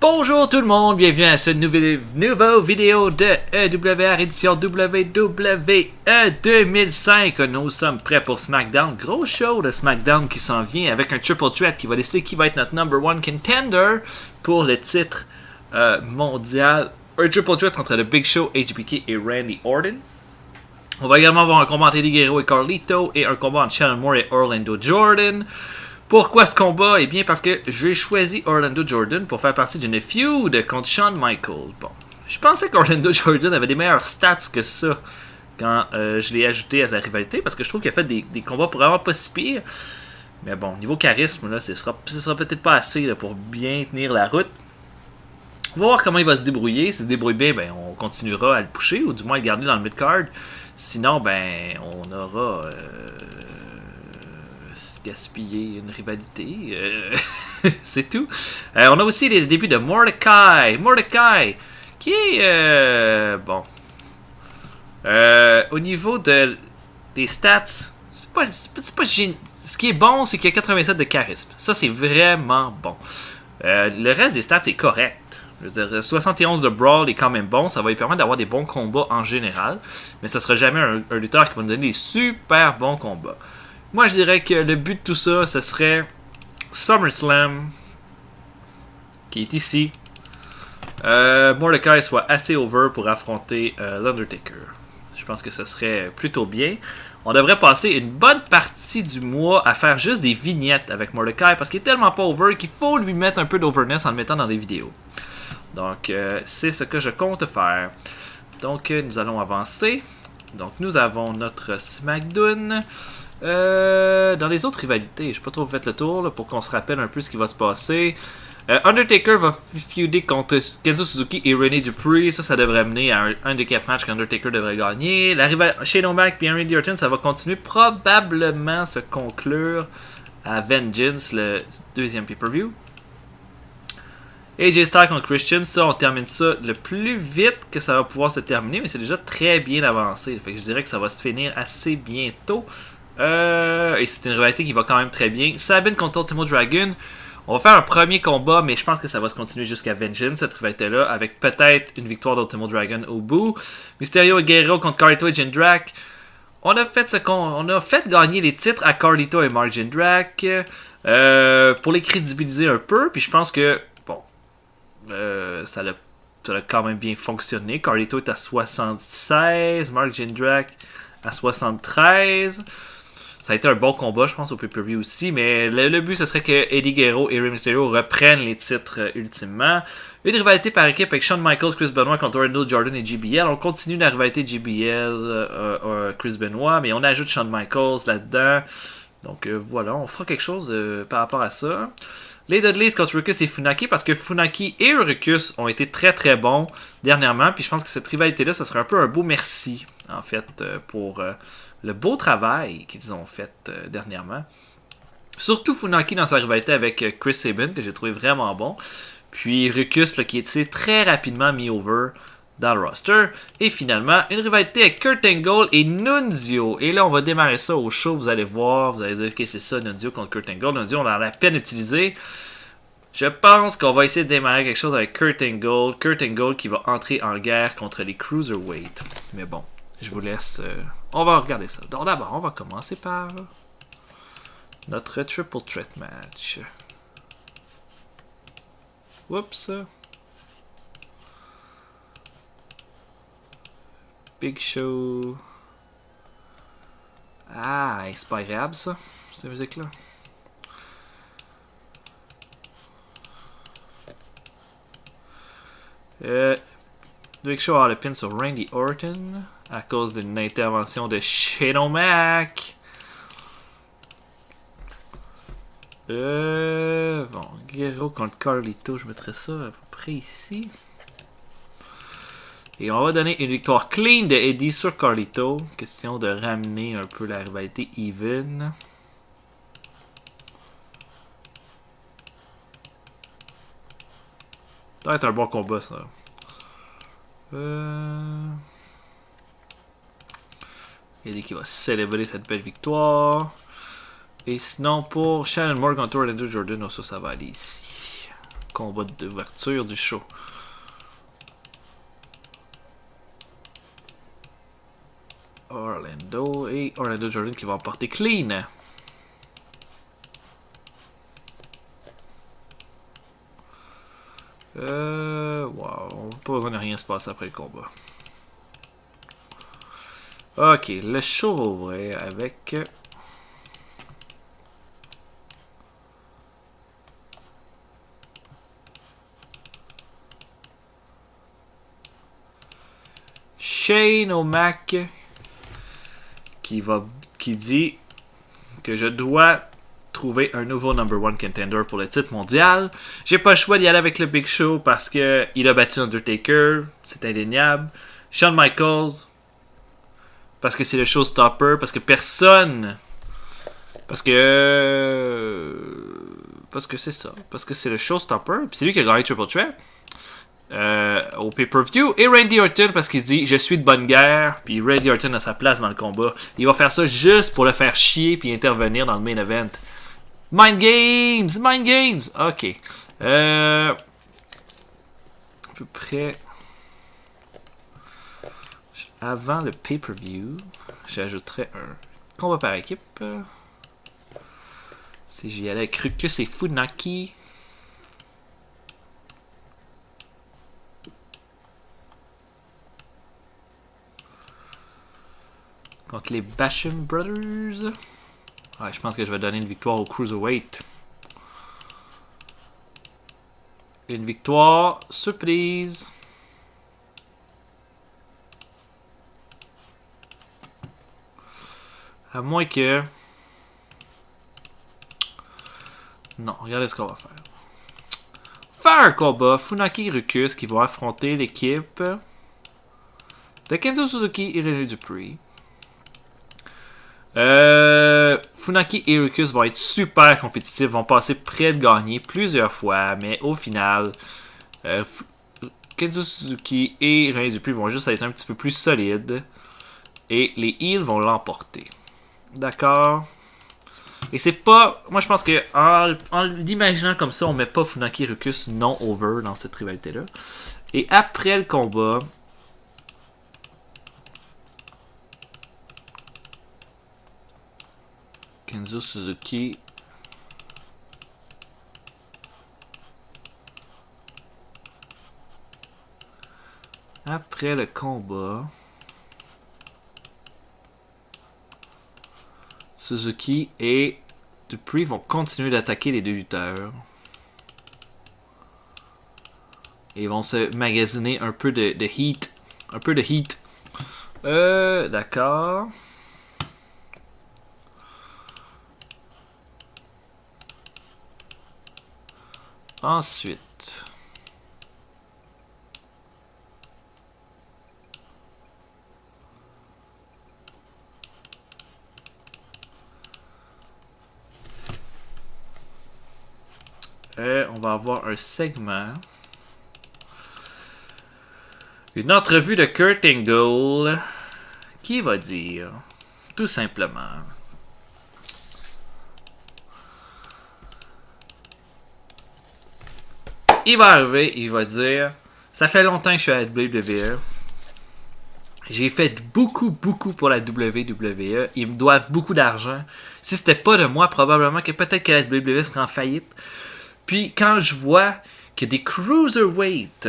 Bonjour tout le monde, bienvenue à cette nouvelle vidéo de EWR édition WWE 2005. Nous sommes prêts pour SmackDown, gros show de SmackDown qui s'en vient avec un triple threat qui va décider qui va être notre number one contender pour le titre mondial. Un triple threat entre le Big Show, HBK et Randy Orton. On va également avoir un combat entre Eddie Guerrero et Carlito et un combat entre Shannon Moore et Orlando Jordan. Pourquoi ce combat? Eh bien parce que j'ai choisi Orlando Jordan pour faire partie d'une feud contre Shawn Michaels. Bon, je pensais qu'Orlando Jordan avait des meilleurs stats que ça quand je l'ai ajouté à sa rivalité parce que je trouve qu'il a fait des combats vraiment pas si pires. Mais bon, niveau charisme, là, ce sera peut-être pas assez là, pour bien tenir la route. On va voir comment il va se débrouiller. S'il se débrouille bien, ben, on continuera à le pusher ou du moins à le garder dans le mid-card. Sinon, ben, on aura gaspillé une rivalité. C'est tout. On a aussi les débuts de Mordecai. Mordecai, qui est bon. Au niveau des stats, c'est pas génial. Ce qui est bon, c'est qu'il y a 87 de charisme. Ça, c'est vraiment bon. Le reste des stats est correct. Je veux dire, 71 de Brawl est quand même bon. Ça va lui permettre d'avoir des bons combats en général. Mais ça sera jamais un lutteur qui va nous donner des super bons combats. Moi, je dirais que le but de tout ça, ce serait SummerSlam, qui est ici. Mordecai soit assez over pour affronter l'Undertaker. Je pense que ce serait plutôt bien. On devrait passer une bonne partie du mois à faire juste des vignettes avec Mordecai parce qu'il est tellement pas over qu'il faut lui mettre un peu d'overness en le mettant dans des vidéos. Donc, c'est ce que je compte faire. Donc, nous allons avancer. Donc, nous avons notre SmackDown. Dans les autres rivalités, je n'ai pas trop fait le tour là, pour qu'on se rappelle un peu ce qui va se passer. Undertaker va feuder contre Kenzo Suzuki et René Dupree. Ça devrait mener à un des 4 matchs qu'Undertaker devrait gagner. La rivalité Shane O'Mac et Randy Orton, ça va continuer probablement se conclure à Vengeance, le deuxième pay-per-view. AJ Styles contre Christian, ça on termine ça le plus vite que ça va pouvoir se terminer, mais c'est déjà très bien avancé. Fait que je dirais que ça va se finir assez bientôt. Et c'est une rivalité qui va quand même très bien. Sabine contre Ultimo Dragon. On va faire un premier combat, mais je pense que ça va se continuer jusqu'à Vengeance, cette rivalité-là, avec peut-être une victoire d'Ultimo Dragon au bout. Mysterio et Guerrero contre Carlito et Jindrak. On a fait gagner les titres à Carlito et Mark Jindrak pour les crédibiliser un peu. Puis je pense que bon, ça a quand même bien fonctionné. Carlito est à 76, Mark Jindrak à 73. Ça a été un bon combat, je pense, au pay-per-view aussi. Mais le but, ce serait que Eddie Guerrero et Rey Mysterio reprennent les titres ultimement. Une rivalité par équipe avec Shawn Michaels, Chris Benoit contre Orlando Jordan et JBL. On continue la rivalité JBL, Chris Benoit, mais on ajoute Shawn Michaels là-dedans. Donc voilà, on fera quelque chose par rapport à ça. Les Dudleys contre Ruckus et Funaki, parce que Funaki et Ruckus ont été très très bons dernièrement. Puis je pense que cette rivalité-là, ça serait un peu un beau merci, en fait, pour le beau travail qu'ils ont fait dernièrement. Surtout Funaki dans sa rivalité avec Chris Sabin, que j'ai trouvé vraiment bon. Puis Ruckus, là, qui est très rapidement mis over dans le roster. Et finalement, une rivalité avec Kurt Angle et Nunzio. Et là, on va démarrer ça au show, vous allez voir. Vous allez dire, ok, c'est ça, Nunzio contre Kurt Angle. Nunzio, on l'a à peine utilisé. Je pense qu'on va essayer de démarrer quelque chose avec Kurt Angle. Kurt Angle qui va entrer en guerre contre les Cruiserweight. Mais bon, je vous laisse... on va regarder ça. Donc d'abord, on va commencer par notre Triple Threat match. Oups. Big Show. Ah, c'est pas agréable ça, cette musique-là. Big Show a le pin sur Randy Orton à cause d'une intervention de Shane O'Mac. Bon, Guerrero contre Carlito, je mettrai ça à peu près ici. Et on va donner une victoire clean de Eddie sur Carlito. Question de ramener un peu la rivalité even. Ça va être un bon combat, ça. Eddie qui va célébrer cette belle victoire. Et sinon, pour Shannon Moore contre Orlando Jordan, ça va aller ici. combat d'ouverture du show. Orlando et Orlando Jordan qui va emporter clean. Wow, pas besoin de rien se passer après le combat. Ok, le show va ouvrir avec Shane O'Mac qui dit que je dois trouver un nouveau number one contender pour le titre mondial. J'ai pas le choix d'y aller avec le Big Show parce que il a battu Undertaker, c'est indéniable. Shawn Michaels parce que c'est le showstopper, parce que personne, parce que c'est ça, parce que c'est le showstopper, puis c'est lui qui a gagné Triple Threat. Au pay-per-view, et Randy Orton parce qu'il dit je suis de bonne guerre, puis Randy Orton a sa place dans le combat. Il va faire ça juste pour le faire chier puis intervenir dans le main event. Mind Games! Mind Games! Ok. À peu près avant le pay-per-view, j'ajouterais un combat par équipe. Si j'y allais cru que c'est Funaki contre les Basham Brothers. Ouais, je pense que je vais donner une victoire au Cruiserweight. Une victoire surprise. À moins que... Non, regardez ce qu'on va faire. Faire un combat. Funaki et Ruckus qui vont affronter l'équipe de Kenzo Suzuki et René Dupree. Funaki et Ruckus vont être super compétitifs, vont passer près de gagner plusieurs fois, mais au final, Kenzo Suzuki et René Dupree vont juste être un petit peu plus solides et les Heels vont l'emporter. D'accord? Et c'est pas... Moi, je pense que en l'imaginant comme ça, on met pas Funaki et Ruckus non over dans cette rivalité-là. Et après le combat... Kenzo Suzuki. Après le combat, Suzuki et Dupree vont continuer d'attaquer les deux lutteurs. Et vont se magasiner un peu de heat. Un peu de heat. D'accord. Ensuite, on va avoir un segment, une entrevue de Kurt Angle qui va dire tout simplement: il va arriver, il va dire ça fait longtemps que je suis à la WWE. J'ai fait beaucoup pour la WWE. Ils me doivent beaucoup d'argent. Si c'était pas de moi, probablement que peut-être que la WWE serait en faillite. Puis quand je vois que des cruiserweights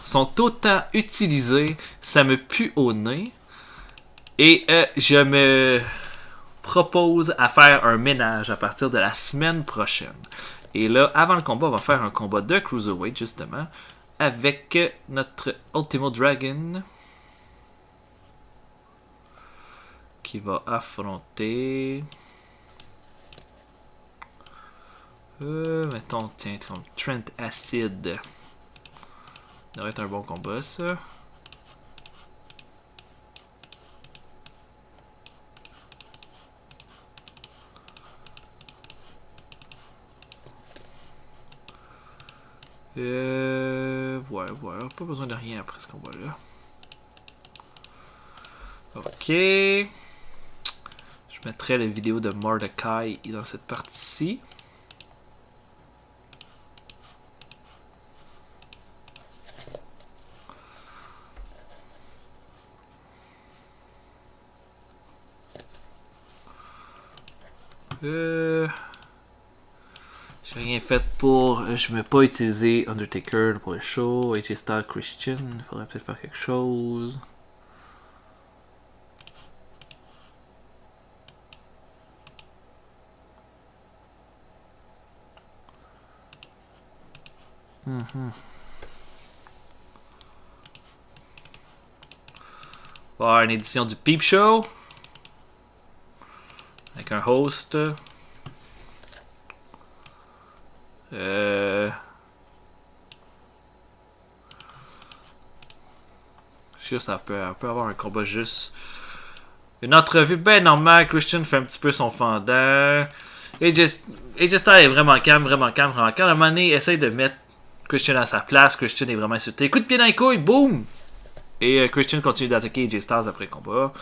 sont autant utilisés, ça me pue au nez. Et je me propose à faire un ménage à partir de la semaine prochaine. Et là, avant le combat, on va faire un combat de cruiserweight justement avec notre Ultimo Dragon qui va affronter... mettons, tiens, comme Trent Acid. Ça devrait être un bon combat, ça. Ouais, pas besoin de rien après ce combat-là. Ok. Je mettrai la vidéo de Mordecai dans cette partie-ci. J'ai rien fait pour. Je ne vais pas utiliser Undertaker pour le show. AJ Styles Christian. Il faudrait peut-être faire quelque chose. On va avoir une édition du Peep Show. Avec un host. Juste, ça peut avoir un combat juste. Une entrevue bien normale. Christian fait un petit peu son fendant. AJ Styles est vraiment calme, vraiment calme, vraiment calme. À un moment donné, essaye de mettre Christian à sa place. Christian est vraiment insulté. Coup de pied dans les couilles, boum! Et Christian continue d'attaquer AJ Styles après le combat.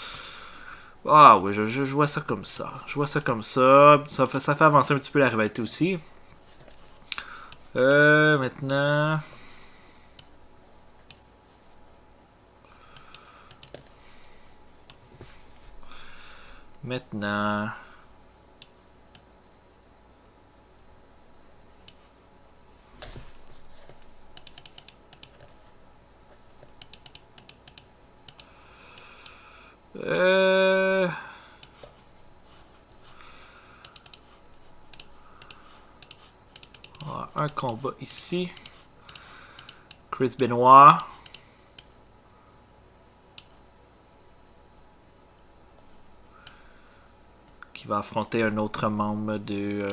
Ah oui, je vois ça comme ça. Je vois ça comme ça. Ça fait avancer un petit peu la rivalité aussi. Maintenant. Maintenant. Un combat ici. Chris Benoit. Qui va affronter un autre membre de.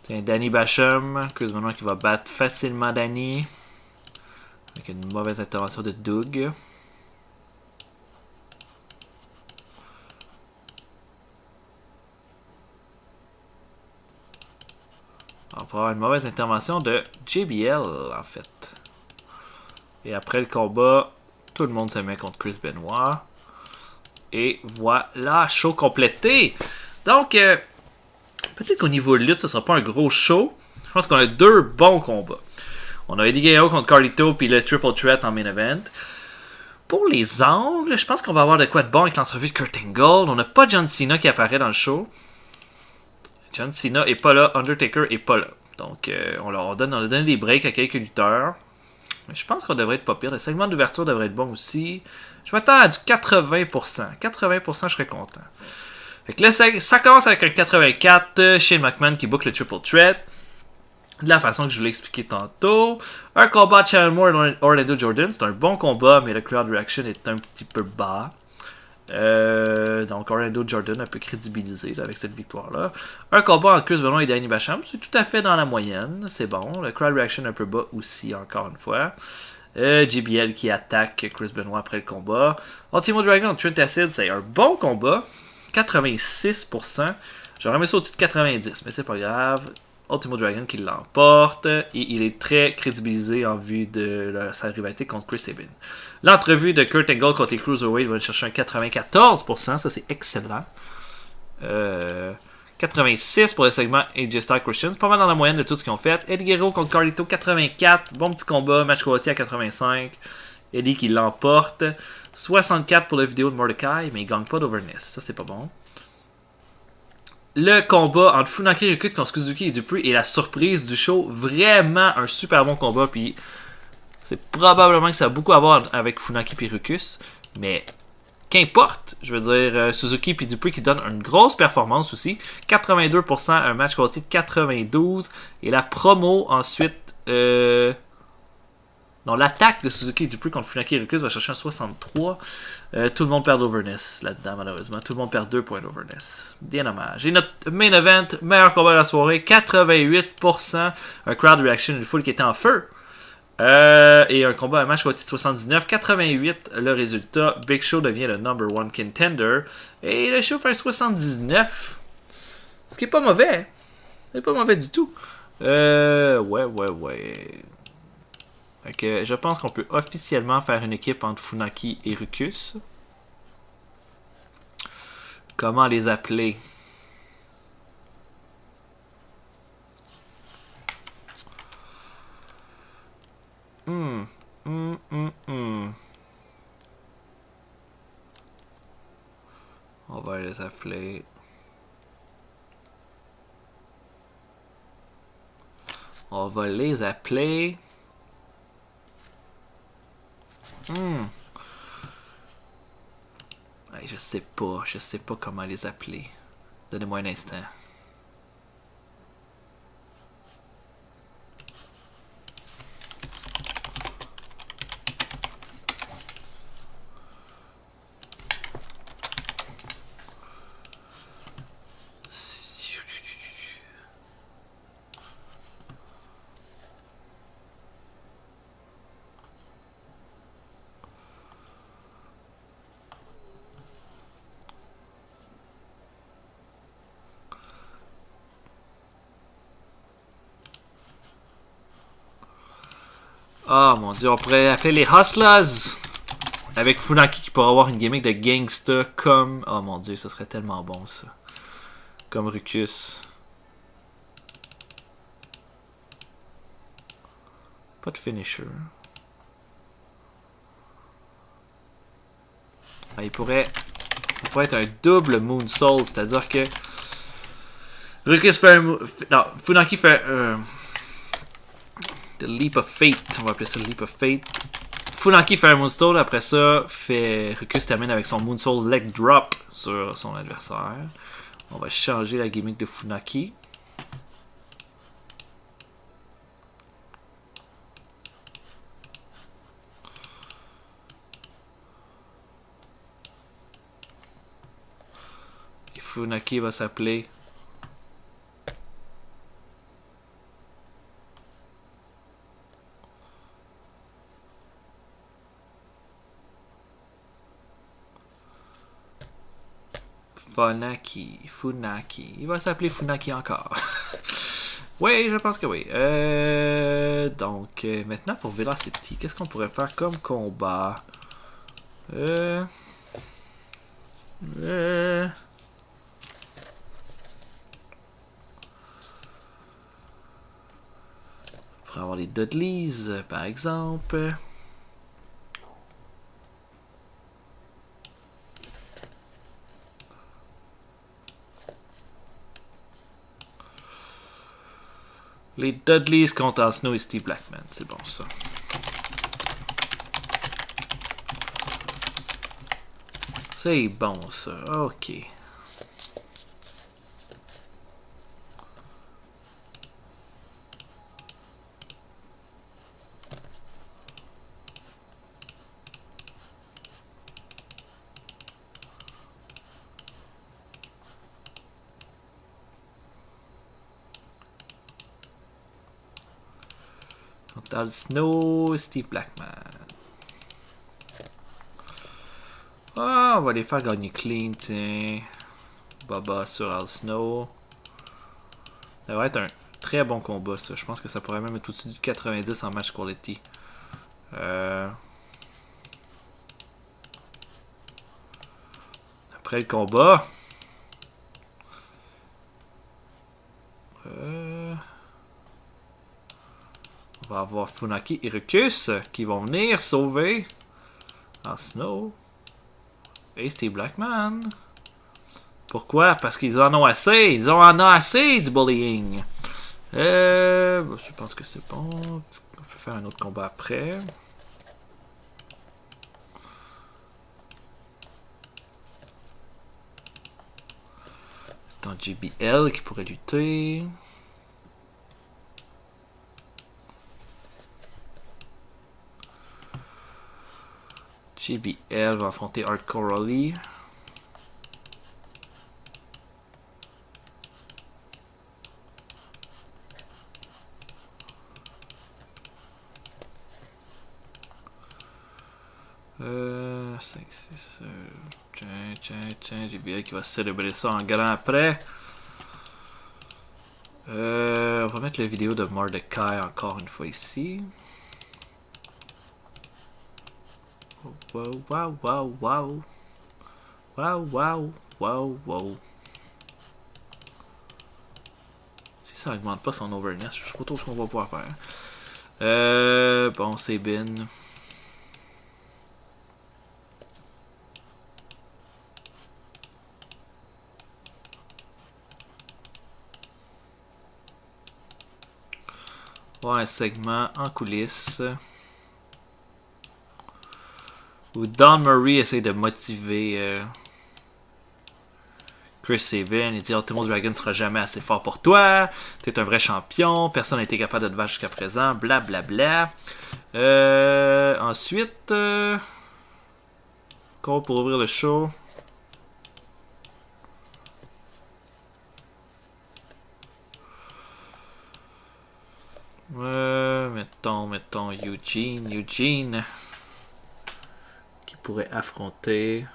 Danny Basham. Chris Benoit qui va battre facilement Danny. Avec une mauvaise intervention de Doug. On va avoir une mauvaise intervention de JBL en fait. Et après le combat, tout le monde se met contre Chris Benoit. Et voilà, show complété. Donc, peut-être qu'au niveau de lutte, ce sera pas un gros show. Je pense qu'on a deux bons combats. On a Eddie Guerrero contre Carlito, puis le Triple Threat en main event. Pour les angles, je pense qu'on va avoir de quoi de bon avec l'entrevue de Kurt Angle. On n'a pas John Cena qui apparaît dans le show. John Cena est pas là, Undertaker est pas là. Donc, on a donné des breaks à quelques lutteurs. Mais je pense qu'on devrait être pas pire. Le segment d'ouverture devrait être bon aussi. Je m'attends à du 80%. 80%, je serais content. Fait que là, ça commence avec un 84. Shane McMahon qui boucle le Triple Threat. De la façon que je vous l'ai expliqué tantôt. Un combat de Channel Moore et Orlando Jordan. C'est un bon combat, mais le crowd reaction est un petit peu bas. Donc Orlando Jordan un peu crédibilisé là, avec cette victoire-là. Un combat entre Chris Benoit et Danny Basham, c'est tout à fait dans la moyenne, c'est bon. Le crowd reaction un peu bas aussi, encore une fois. JBL qui attaque Chris Benoit après le combat. Ultimo Dragon Trent Acid, c'est un bon combat. 86%. J'aurais mis ça au-dessus de 90, mais c'est pas grave. Ultimo Dragon qui l'emporte et il est très crédibilisé en vue de sa rivalité contre Chris Sabin. L'entrevue de Kurt Angle contre les Cruiserweight va chercher un 94%, ça c'est excellent. 86 pour le segment AJ Styles Christian, pas mal dans la moyenne de tout ce qu'ils ont fait. Eddie Guerrero contre Carlito 84, bon petit combat, match quality à 85. Eddie qui l'emporte. 64 pour la vidéo de Mordecai, mais il gagne pas d'overness, ça c'est pas bon. Le combat entre Funaki Ryukyuta contre Suzuki et Dupree est la surprise du show. Vraiment un super bon combat. Puis c'est probablement que ça a beaucoup à voir avec Funaki et Ryukyuta. Mais qu'importe. Je veux dire, Suzuki et Dupree qui donnent une grosse performance aussi. 82%, un match qualité de 92. Et la promo ensuite. Donc l'attaque de Suzuki et Dupree contre Funaki Ryukyuta va chercher un 63. Tout le monde perd d'overness là-dedans, malheureusement. Tout le monde perd 2 points d'overness. Bien dommage. Et notre main event, meilleur combat de la soirée, 88%. Un crowd reaction, une foule qui était en feu. Et un combat, un match côté de 79. 88, le résultat. Big Show devient le number one contender. Et le show fait un 79. Ce qui est pas mauvais. C'est pas mauvais du tout. Ouais. Okay, je pense qu'on peut officiellement faire une équipe entre Funaki et Ryukyuta. Comment les appeler? On va les appeler On va les appeler. Ouais, je sais pas comment les appeler. Donnez-moi un instant. Oh mon dieu, on pourrait appeler les Hustlers! Avec Funaki qui pourrait avoir une gimmick de gangsta comme... Oh mon dieu, ça serait tellement bon ça. Comme Ruckus. Pas de finisher. Ah, il pourrait... Ça pourrait être un double Moonsault, c'est-à-dire que... Ruckus fait un... Non, Funaki fait The Leap of Fate, on va appeler ça le Leap of Fate. Funaki fait un Moonsault, après ça, Ruckus termine avec son Moonsault Leg Drop sur son adversaire. On va changer la gimmick de Funaki. Et Funaki va s'appeler... Funaki. Il va s'appeler Funaki encore. Oui, je pense que oui. Donc, maintenant pour Velocity, qu'est-ce qu'on pourrait faire comme combat? On pourrait avoir les Dudleys, par exemple. Les Dudleys contre Al Snow et Steve Blackman. C'est bon, ça. C'est bon, ça. Ok. Contre Al Snow, Steve Blackman. Ah, on va les faire gagner clean, tiens. Baba sur Al Snow. Ça va être un très bon combat, ça. Je pense que ça pourrait même être au-dessus du 90 en match quality. Après le combat. On va avoir Funaki et Ruckus qui vont venir sauver Al Snow et Steve Blackman. Pourquoi? Parce qu'ils en ont assez. Ils en ont assez du bullying. Je pense que c'est bon. On peut faire un autre combat après. Dans JBL qui pourrait lutter. JBL va affronter Hardcore Holly. Tiens, JBL qui va célébrer ça en grand après. On va mettre la vidéo de Mordecai encore une fois ici. Wow, wow, wow, wow. Wow, wow, wow, wow. Si ça augmente pas son overness, je sais pas trop ce qu'on va pouvoir faire. Bon, c'est bin. voir un segment en coulisses où Don Murray essaie de motiver Chris Sabin. Il dit Ultimo Dragon sera jamais assez fort pour toi. T'es un vrai champion. Personne n'a été capable de te battre jusqu'à présent. Blablabla. Ensuite, pour ouvrir le show. Mettons Eugene qui pourrait affronter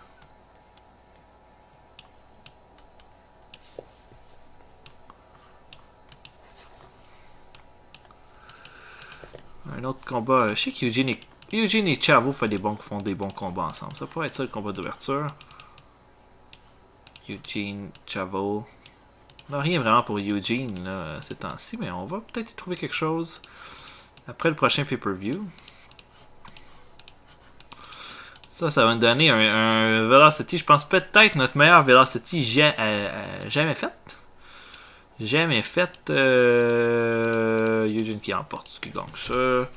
un autre combat. Je sais qu'Eugene et Chavo font des bons combats ensemble. Ça pourrait être ça le combat d'ouverture. Eugene, Chavo. On n'a rien vraiment pour Eugene là, ces temps-ci, mais on va peut-être y trouver quelque chose après le prochain pay-per-view. Ça va nous donner un Velocity, je pense peut-être notre meilleur Velocity jamais fait. Jamais fait. Eugene qui emporte ce qui gagne ça.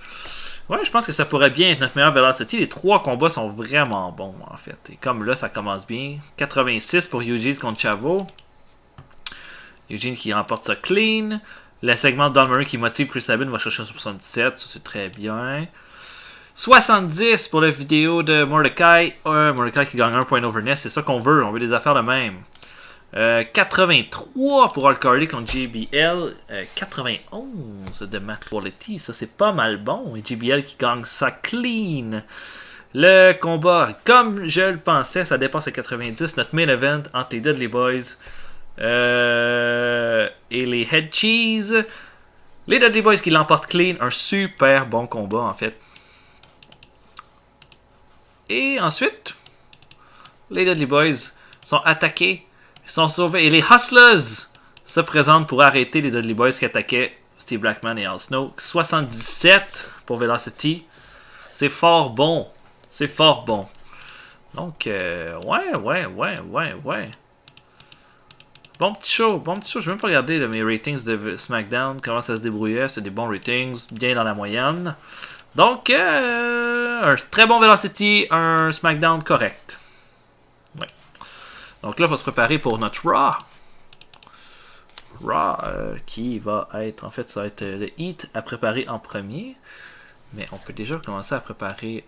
Ouais, je pense que ça pourrait bien être notre meilleur Velocity. Les 3 combats sont vraiment bons en fait. Et comme là, ça commence bien. 86 pour Eugene contre Chavo. Eugene qui remporte ça clean. Le segment de Don Murray qui motive Chris Sabin va chercher un 77. Ça, c'est très bien. 70 pour la vidéo de Mordecai. Mordecai qui gagne 1 point overness. C'est ça qu'on veut. On veut des affaires de même. 83 pour Hulk Hardy contre JBL. 91 de Matt Quality. Ça, c'est pas mal bon. Et JBL qui gagne ça clean. Le combat, comme je le pensais, ça dépasse les 90. Notre main event entre les Dudley Boys et les Head Cheese. Les Dudley Boys qui l'emportent clean. Un super bon combat en fait. Et ensuite, les Dudley Boys sont attaqués, sont sauvés. Et les Hustlers se présentent pour arrêter les Dudley Boys qui attaquaient Steve Blackman et Al Snow. 77 pour Velocity. C'est fort bon. C'est fort bon. Donc, ouais. Bon petit show. Je vais même pas regarder mes ratings de SmackDown, comment ça se débrouillait. C'est des bons ratings, bien dans la moyenne. Donc, un très bon Velocity, un SmackDown correct. Ouais. Donc là, il faut se préparer pour notre Raw. Qui va être, en fait, ça va être le Heat à préparer en premier. Mais on peut déjà commencer à préparer...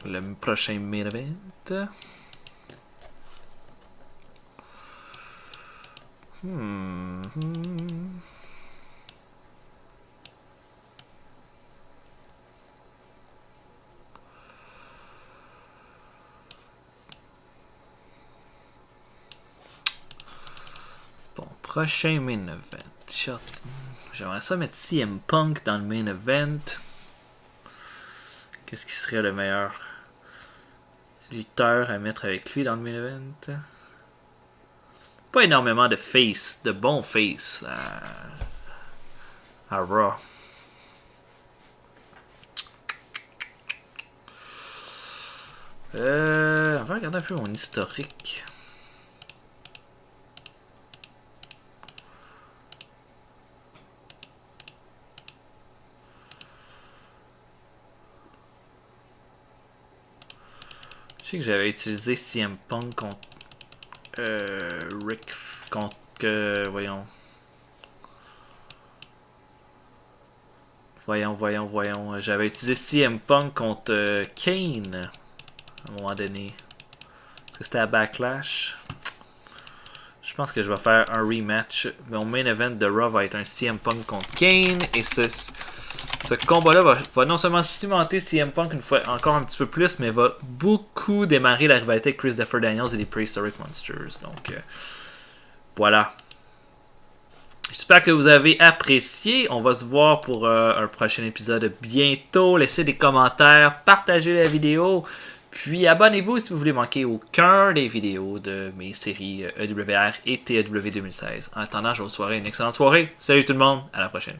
le prochain main event. Bon, prochain main event. J'aimerais ça mettre CM Punk dans le main event. Qu'est-ce qui serait le meilleur lutteur à mettre avec lui dans le main event? Pas énormément de face, de bons face à Raw. On va regarder un peu mon historique. Je sais que j'avais utilisé CM Punk contre Rick contre voyons. J'avais utilisé CM Punk contre Kane à un moment donné. Est-ce que c'était à Backlash? Je pense que je vais faire un rematch. Mon main event de Raw va être un CM Punk contre Kane. Et ce combat-là va non seulement cimenter CM Punk une fois encore un petit peu plus, mais va beaucoup démarrer la rivalité avec Chris Daniels et les Prehistoric Monsters. Donc, voilà. J'espère que vous avez apprécié. On va se voir pour un prochain épisode bientôt. Laissez des commentaires, partagez la vidéo. Puis abonnez-vous si vous voulez manquer aucun des vidéos de mes séries EWR et TEW 2016. En attendant, je vous souhaite une excellente soirée. Salut tout le monde, à la prochaine.